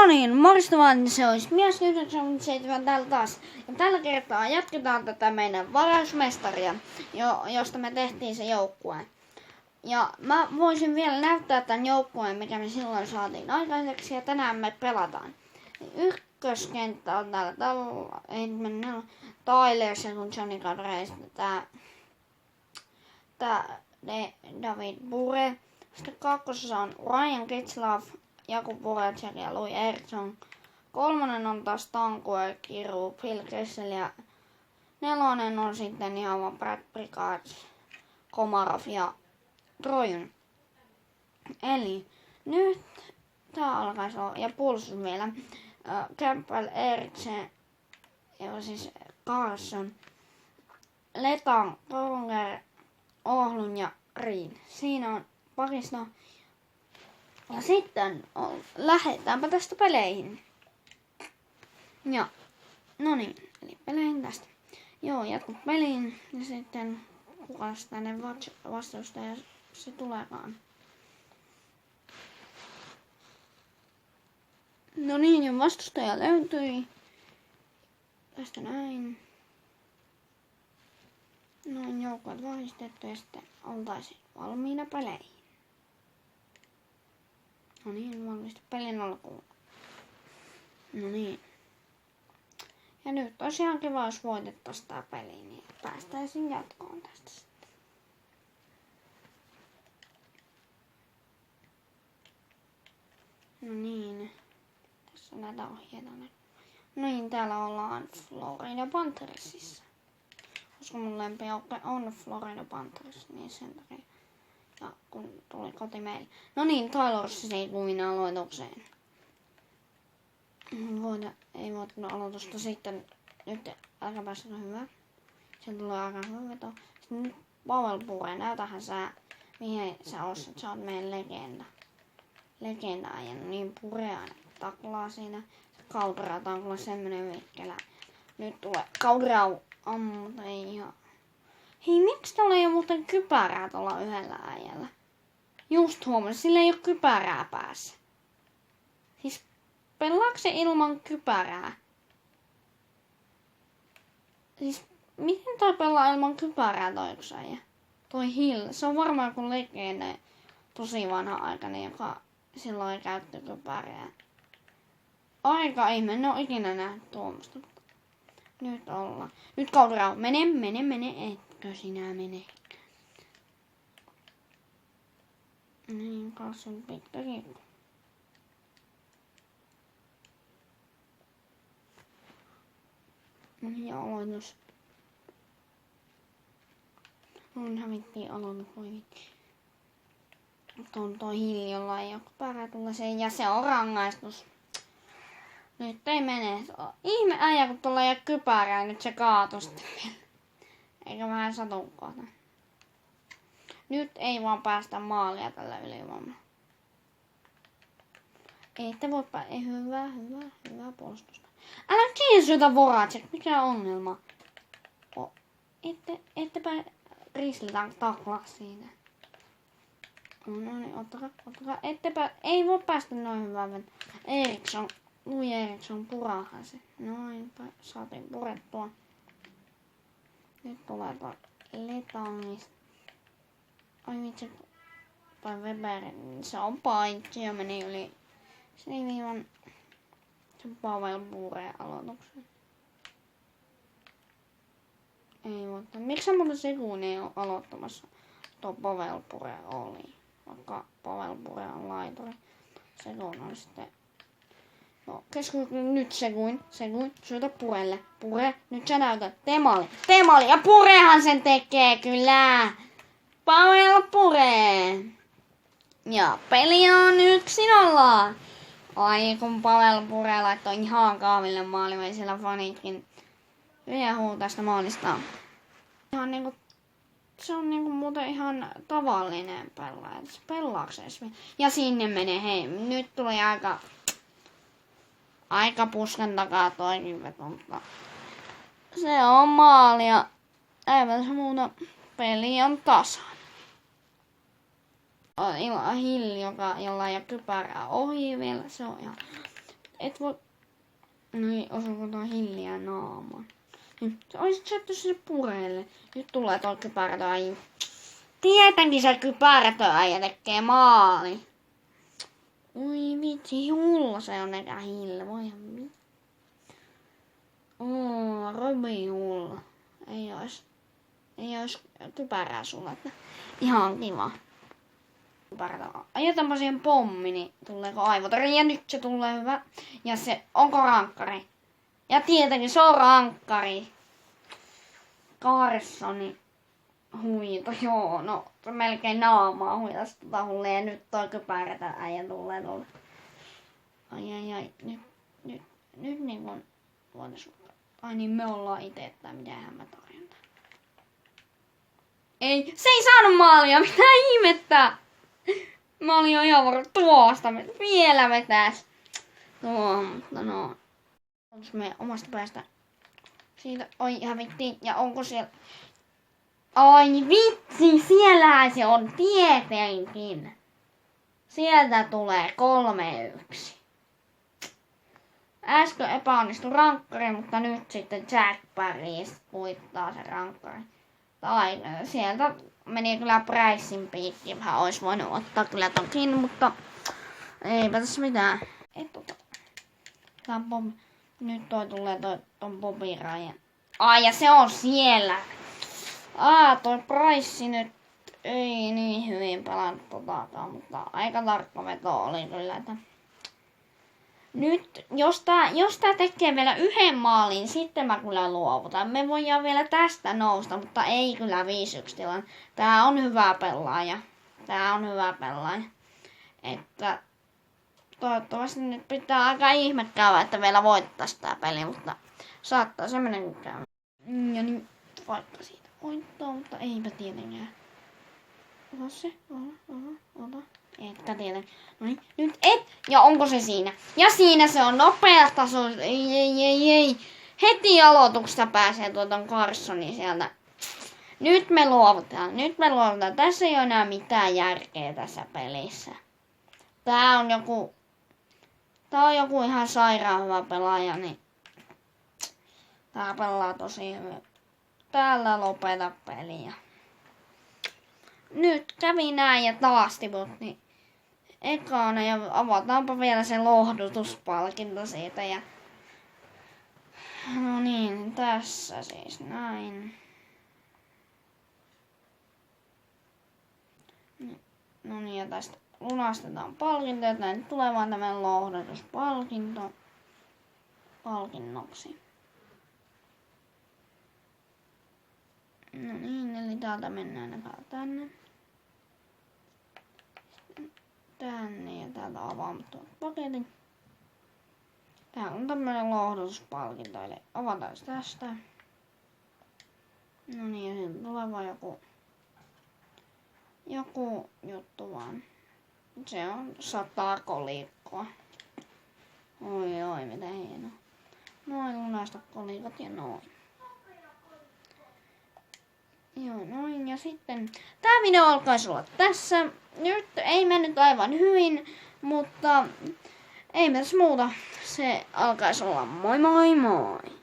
niin, morjesta vaan, se olisi mies 97 täällä taas. Ja tällä kertaa jatketaan tätä meidän varausmestaria, josta me tehtiin se joukkue. Ja mä voisin vielä näyttää tämän joukkueen, mikä me silloin saatiin aikaiseksi, ja tänään me pelataan. Ykköskenttä on täällä Tyler, se kun Johnny Gaudreis, tää David Bure. Sitten kakkosessa on Ryan Getzlaff, Jakub Voracek ja Louis Eriksson. Kolmonen on taas Tankue, Kiru, Phil Kessel ja nelonen on sitten ihan vaan Brad Brigard, Komarov ja Trojun. Eli nyt tää alkaisi olla, ja puolustus vielä, Campbell, Eriksen, ja siis Carlson, Letang, Pronger, Ohlun ja Reed. Siinä on pakisto. Ja sitten lähdetäänpä tästä peleihin. Ja, no niin, eli peleihin tästä. Joo, jatku peliin ja sitten kukas tänne vastustaja se tuleekaan. No niin, ja vastustaja löytyi. Tästä näin. Noin joukot vahvistettu ja sitten oltaisiin valmiina peleihin. No niin, valmistu pelin alkuun. No niin. Ja nyt tosiaan kiva, jos voitettaisiin tää peli, niin päästäisiin jatkoon tästä sitten. No niin. Tässä on näitä ohjeita. No niin, täällä ollaan Florida Panthersissa. Koska mun lempijoukko on Florida Panthers, niin sen takia. Ja kun tuli kotimeille. No niin, Tyler Seguin aloitukseen. Ei voida kyllä aloitusta sitten. Nyt aika päästä hyvä. Sieltä tulee aika hyvä veto. Sitten nyt Pavel Bure, näytähän sä, mihin sä osat. Sä oot meidän legenda. Ja niin Bure aina taklaa siinä. Kaudraa taklaa semmonen vikkelä. Nyt tulee Kaudraa ammut, ei ihan. Hei, miksi tuolla ei ole muuten kypärää tuolla yhdellä äijällä? Just huomasin, sillä ei ole kypärää päässä. Siis pelaako se ilman kypärää? Siis miten toi pelaa ilman kypärää toi yksi äijä? Toi Hill, se on varmaan joku legenda, tosi vanha aikainen, joka silloin ei käytti kypärää. Aika ihme, ne on ikinä nähnyt tuommoista. Nyt ollaan. Nyt Kaudraa, mene, etkö sinä mene? Niin, Carlson pitkä kiekko. Ja aloitus. On hävittiin aloitus, voi vitti. Mutta on toi Hill, jolla ei ole pärää tulla sen, ja se on rangaistus. Nyt ei mene. Ihme äijä, kun tuolla ei ole kypärää, nyt se kaatui sitten vielä. Eikä vähän satukohta. Nyt ei vaan päästä maalia tällä ylivoimalla. Ei te voi ei, hyvä puolustusta. Älä kiinsytä Voracek, mikä ongelma? Ettepä Rislitään taklaa siinä. No niin, ottakaa. Ei voi päästä noin hyvää. Eriksson. Louis Eriksson purahan se. Noin, saatiin purettua. Nyt tulee toi Letangista. Ai vitsi. Tai Weber, se on paitsi ja meni yli siniviivan sen Pavel Bureen aloituksen. Ei mutta miksi muuten Seguin ei ole aloittamassa? Tuo Pavel Bure oli. Vaikka Pavel Bure on laituri. Seguin on sitten. No, nyt Seguin, syötä Purelle. Pure, nyt sä näytät. Temali, ja Purehan sen tekee kyllä. Pavel Bure. Ja peli on 1-0. Ai kun Pavel Bure laittoi ihan kaaville maaliveisillä fanitkin. Viehuu tästä maalista. Ihan niinku, se on niinku muuten ihan tavallinen pelaaja. Se pelaaks edes. Ja sinne menee, hei, nyt tuli aika puskan takaa toikin veto, mutta se on maali ja eipä se muuta, peli on tasan. Hill, jolla ei ole kypärää ohi vielä, se on ihan et voi... No ei, osuuko tuo Hilliä naamaan? Oisit saattu se pureelle. Nyt tulee tuo kypärätöäijä. Tietenkin se kypärätöäijä tekee maali. Ui vitsi, hulla se on eikä Hille. Voihan vitsi. Robin hulla. Ei ois kypärää sulata. Ihan kiva. Ajetaan siihen pommi, niin tuleeko aivotori. Ja nyt se tulee hyvä. Ja se, onko rankkari? Ja tietenkin se on rankkari. Carsoni huito, joo, no melkein naamaa huitas hulleen ja nyt toi kypärätä äijä tulee tuolle. Ai, nyt niin kun voitais... Ai niin, me ollaan ite, että mitähän mä tarjonta. Ei, se ei saanut maalia, mitä ihmettä! Mä olin jo ihan varma tuosta, vielä vetäis. Tuo, mutta no. Onks me omasta päästä? Siitä, oi hävittiin, ja onko siellä... Ai vitsi, siellähän se on tietenkin. Sieltä tulee 3-1. Äsken epäonnistui rankkari, mutta nyt sitten Jack Paris kuittaa se rankkari. Tai sieltä meni kyllä Pricein piikki. Vähän ois voinut ottaa kyllä tokin, mutta eipä tässä mitään. Nyt toi tulee ton Bobin rajan. Ai ja se on siellä. Toi Price nyt ei niin hyvin pelannut totakaan, mutta aika tarkka veto oli kyllä. Että nyt, jos tää tekee vielä yhden maalin, sitten mä kyllä luovutan. Me voidaan vielä tästä nousta, mutta ei kyllä 5-1 tilan. Tää on hyvä pelaaja. Että toivottavasti nyt pitää aika ihme käydä, että vielä voittais tää peli, mutta saattaa semmonen käydä. Ja nyt vaikka siitä voittaa, mutta eipä tietenkään. Ota se, ota. Etkä tietenkään. No niin, nyt et. Ja onko se siinä? Ja siinä se on nopea taso. Ei. Heti aloituksesta pääsee tuota Carsoni sieltä. Nyt me luovutaan. Tässä ei ole enää mitään järkeä tässä pelissä. Tää on joku ihan sairaan hyvä pelaaja, niin tää pelaa tosi hyvin. Täällä lopeta peliä. Nyt kävi näin ja taas tiput, niin ekana ja avataanpa vielä se lohdutuspalkinto siitä ja no niin, tässä siis näin. No niin, ja tästä lunastetaan palkinto, että näin tulee vaan tämän lohdutuspalkinto palkinnoksi. No niin, eli täältä mennään tänne. Tänne ja täältä avaamme tuon paketin. Tää on tämmönen lohdutuspalkinto, eli avataan tästä. No niin, ja siitä tulee vaan joku juttu vaan. Se on 100 kolikkoa. Oi, mitä hienoa. Noin lunasta kolikat ja noin. Joo, noin. Ja sitten tää video alkaisi olla tässä. Nyt ei mennyt aivan hyvin, mutta ei tässä muuta. Se alkaisi olla moi moi moi.